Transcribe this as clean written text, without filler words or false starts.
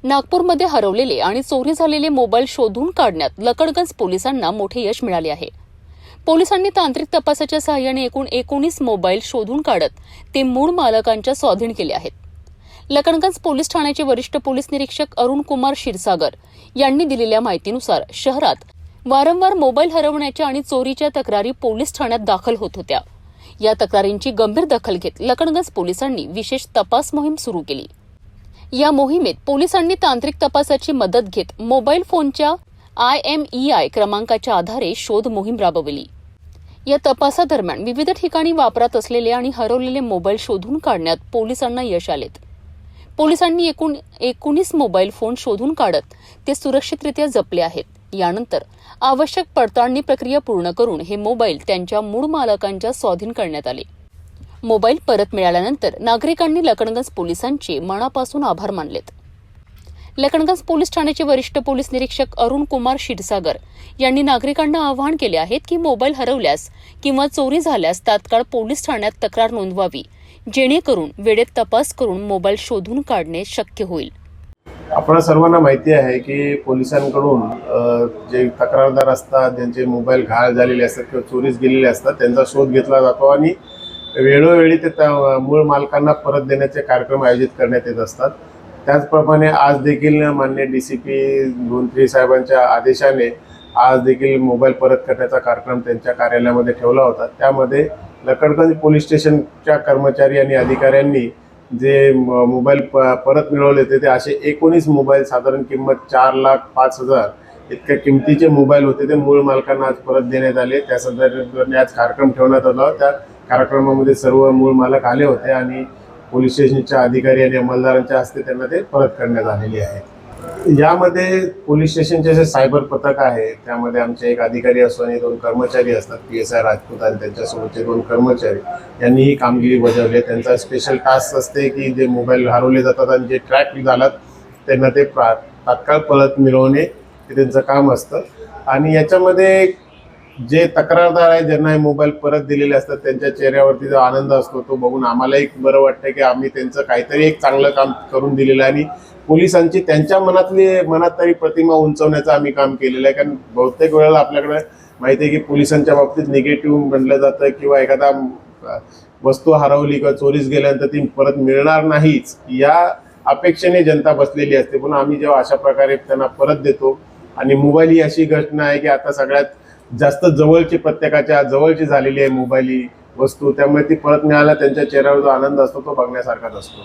नागपूरमध्ये हरवलेले आणि चोरी झालेले मोबाईल शोधून काढण्यात लकडगंज पोलिसांना मोठे यश मिळाले आहे। पोलिसांनी तांत्रिक तपासाच्या सहाय्याने एकूण 19 मोबाईल शोधून काढत ते मूळ मालकांच्या स्वाधीन केले आहेत। लकडगंज पोलीस ठाण्याचे वरिष्ठ पोलीस निरीक्षक अरुण कुमार क्षीरसागर यांनी दिलेल्या माहितीनुसार शहरात वारंवार मोबाईल हरवण्याच्या आणि चोरीच्या तक्रारी पोलीस ठाण्यात दाखल होत होत्या। या तक्रारींची गंभीर दखल घेत लकडगंज पोलिसांनी विशेष तपास मोहीम सुरू केली। या मोहिमेत पोलिसांनी तांत्रिक तपासाची मदत घेत मोबाईल फोनच्या IMEI क्रमांकाच्या आधारे शोध मोहीम राबवली। या तपासादरम्यान विविध ठिकाणी वापरात असलेले आणि हरवलेले मोबाईल शोधून काढण्यात पोलिसांना यश आले। पोलिसांनी एकूण 19 मोबाईल फोन शोधून काढत ते सुरक्षितरित्या जपले आहेत। यानंतर आवश्यक पडताळणी प्रक्रिया पूर्ण करून हे मोबाईल त्यांच्या मूळ मालकांच्या स्वाधीन करण्यात आले। मोबाईल परत मिळाल्यानंतर नागरिकांनी लकडगंज पोलिसांचे मनापासून आभार मानलेत। लकडगंज पोलीस ठाण्याचे वरिष्ठ पोलीस निरीक्षक अरुण कुमार क्षीरसागर यांनी नागरिकांना आवाहन केले आहे की मोबाईल हरवल्यास किंवा चोरी झाल्यास तात्काळ पोलीस ठाण्यात तक्रार नोंदवावी, जेणेकरून वेळेत तपास करून मोबाईल शोधून काढणे शक्य होईल। आपल्या सर्वांना माहिती आहे की पोलिसांकडून जे तक्रारदार असतात, ज्यांचे मोबाईल घाण झालेले असतात किंवा चोरीस गेलेले असतात, त्यांचा शोध घेतला जातो आणि वेळोवेळी ते मूळ मालकांना परत देण्याचे कार्यक्रम आयोजित करण्यात येत असतात। त्याचप्रमाणे आज देखील माननीय DCP धोंत्री साहेबांच्या आदेशाने आज देखील मोबाईल परत करण्याचा कार्यक्रम त्यांच्या कार्यालयामध्ये ठेवला होता। त्यामध्ये लकडगंज पोलीस स्टेशनच्या कर्मचारी आणि अधिकाऱ्यांनी जे मोबाईल परत मिळवले होते ते असे 19 मोबाईल, साधारण किंमत 4,05,000 इतक्या किमतीचे मोबाईल होते, ते मूळ मालकांना आज परत देण्यात आले। त्या संदर्भाने आज कार्यक्रम ठेवण्यात आला। त्या कार्यक्रमामध्ये सर्व मूळ मालक आले होते आणि पोलीस स्टेशनच्या अधिकारी आणि अंमलदारांच्या हस्ते त्यांना ते परत करण्यात आलेले आहे। यामध्ये पोलीस स्टेशनचे जे सायबर पथक आहे, त्यामध्ये आमचे एक अधिकारी असो आणि 2 कर्मचारी असतात, PSI राजपूत आणि त्यांच्यासोबतचे 2 कर्मचारी यांनी ही कामगिरी बजावली। त्यांचा स्पेशल टास्क असते की जे मोबाईल हरवले जातात आणि जे ट्रॅक झालात त्यांना ते तात्काळ परत मिळवणे हे त्यांचं काम असतं। आणि याच्यामध्ये जे तक्रारदार आहे, ज्यांना हे मोबाईल परत दिलेले असतात, त्यांच्या चेहऱ्यावरती जो आनंद असतो तो बघून आम्हालाही बरं वाटतं की आम्ही त्यांचं काहीतरी एक चांगलं काम करून दिलेलं आहे आणि पोलिसांची त्यांच्या मनात तरी प्रतिमा उंचवण्याचं आम्ही काम केलेलं आहे। कारण बहुतेक वेळेला आपल्याकडे माहिती आहे की पोलिसांच्या बाबतीत निगेटिव्ह म्हटलं जातं किंवा एखादा वस्तू हरवली किंवा चोरीस गेल्यानंतर ती परत मिळणार नाहीच या अपेक्षेने जनता बसलेली असते। पण आम्ही जेव्हा अशा प्रकारे त्यांना परत देतो आणि मोबाईल ही अशी घटना आहे की आता सगळ्यात जास्त जवळची, प्रत्येकाच्या जवळची झालेली आहे मोबाईल ही वस्तू, त्यामुळे ती परत मिळायला त्यांच्या चेहऱ्यावर जो आनंद असतो तो बघण्यासारखाच असतो।